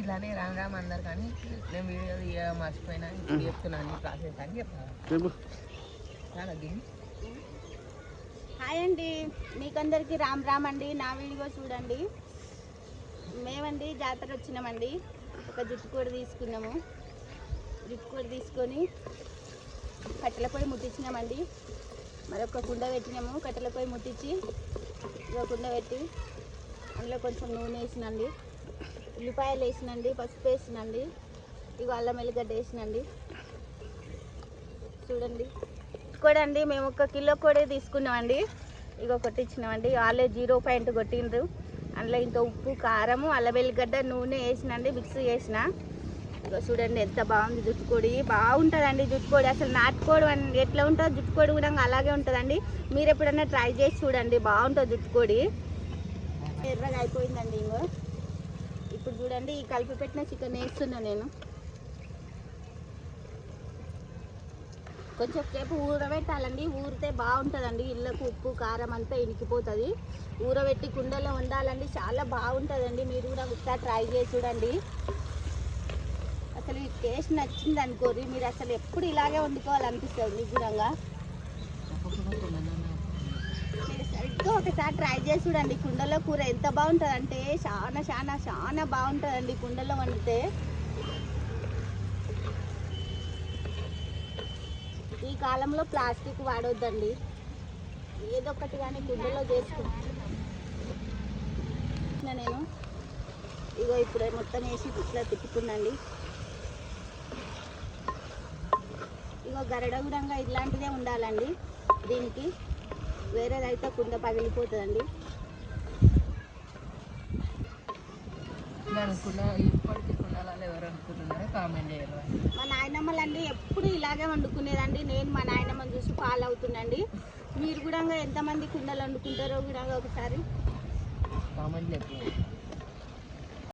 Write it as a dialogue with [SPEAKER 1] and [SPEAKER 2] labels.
[SPEAKER 1] ఇలానే రామ్ రామ్ అందరు కానీ నేను వీడియో మర్చిపోయినా ఇప్పుడు చెప్తున్నాను ప్రాసెస్ అని చెప్పాను.
[SPEAKER 2] హాయ్ అండి, మీకందరికి రామ్ రామ్ అండి. నా వీడియో చూడండి. మేమండి జాతర వచ్చినామండి. ఒక జుట్టుకోడి తీసుకున్నాము. జుట్టుకోడి తీసుకొని కట్టెల పొయ్యి ముట్టించినామండి. మరొక కుండ పెట్టినాము. కట్టెల పొయ్యి ముట్టించి ఒక కుండ పెట్టి అందులో కొంచెం నూనె వేసినండి, ఉల్లిపాయలు వేసినండి, పసుపు వేసినండి, ఇక అల్లం వెల్లిగడ్డ వేసినండి. చూడండి కొడండి, మేము 1 కిలో కోడే తీసుకున్నామండి. ఇక కొట్టించినామండి. వాళ్ళే 0 కొట్టిండ్రు. అందులో ఇంత ఉప్పు, కారము, అల్లం వెల్లిగడ్డ, నూనె వేసినండి, మిక్స్ చేసిన. ఇక చూడండి ఎంత బాగుంది జుట్టుకోడి. బాగుంటుందండి జుట్టుకోడి. అసలు నాటుకోడి ఎట్లా ఉంటుందో జుట్టుకోడి కూడా అలాగే ఉంటుందండి. మీరు ఎప్పుడన్నా ట్రై చేసి చూడండి, బాగుంటుంది జుట్టుకోడి. ఎర్రగా అయిపోయిందండి. ఇంకో ఇప్పుడు చూడండి ఈ కలిపి పెట్టిన చికెన్ వేస్తున్నా నేను. కొంచెం సేపు ఊరబెట్టాలండి. ఊరితే బాగుంటుందండి. ఇళ్ళకు ఉప్పు కారం అంతా ఇనికిపోతుంది. ఊరబెట్టి కుండలో వండాలండి, చాలా బాగుంటుందండి. మీరు కూడా ఒకసారి ట్రై చేసి చూడండి. అసలు ఈ టేస్ట్ నచ్చింది అనుకోరి, మీరు అసలు ఎప్పుడు ఇలాగే వండుకోవాలనిపిస్తుంది మీకు కూడా. సరిగ్గా ఒకసారి ట్రై చేసి చూడండి. కుండలో కూర ఎంత బాగుంటుంది అంటే చాలా చాలా చాలా బాగుంటుందండి కుండలో వండితే. ఈ కాలంలో ప్లాస్టిక్ వాడొద్దండి. ఏదో ఒకటి కానీ కుండలో చేసుకుంటున్నా నేను. ఇగో ఇప్పుడు మొత్తం వేసి ఇట్లా తిప్పుకుందండి. ఇగో గరడ కూడా ఇట్లాంటిదే ఉండాలండి దీనికి. వేరేదైతే కుండ పగిలిపోతుందండి.
[SPEAKER 1] ఇప్పటికీ కుండలలో ఎవరు అనుకుంటున్నారో కామెంట్ చేయాలి.
[SPEAKER 2] మా నాయనమ్మలండి ఎప్పుడు ఇలాగే వండుకునేదండి. నేను మా నాయనమ్మని చూసి ఫాలో అవుతుందండి. మీరు కూడా ఎంతమంది కుండలు వండుకుంటారో కూడా ఒకసారి
[SPEAKER 1] కామెంట్ చెప్పండి.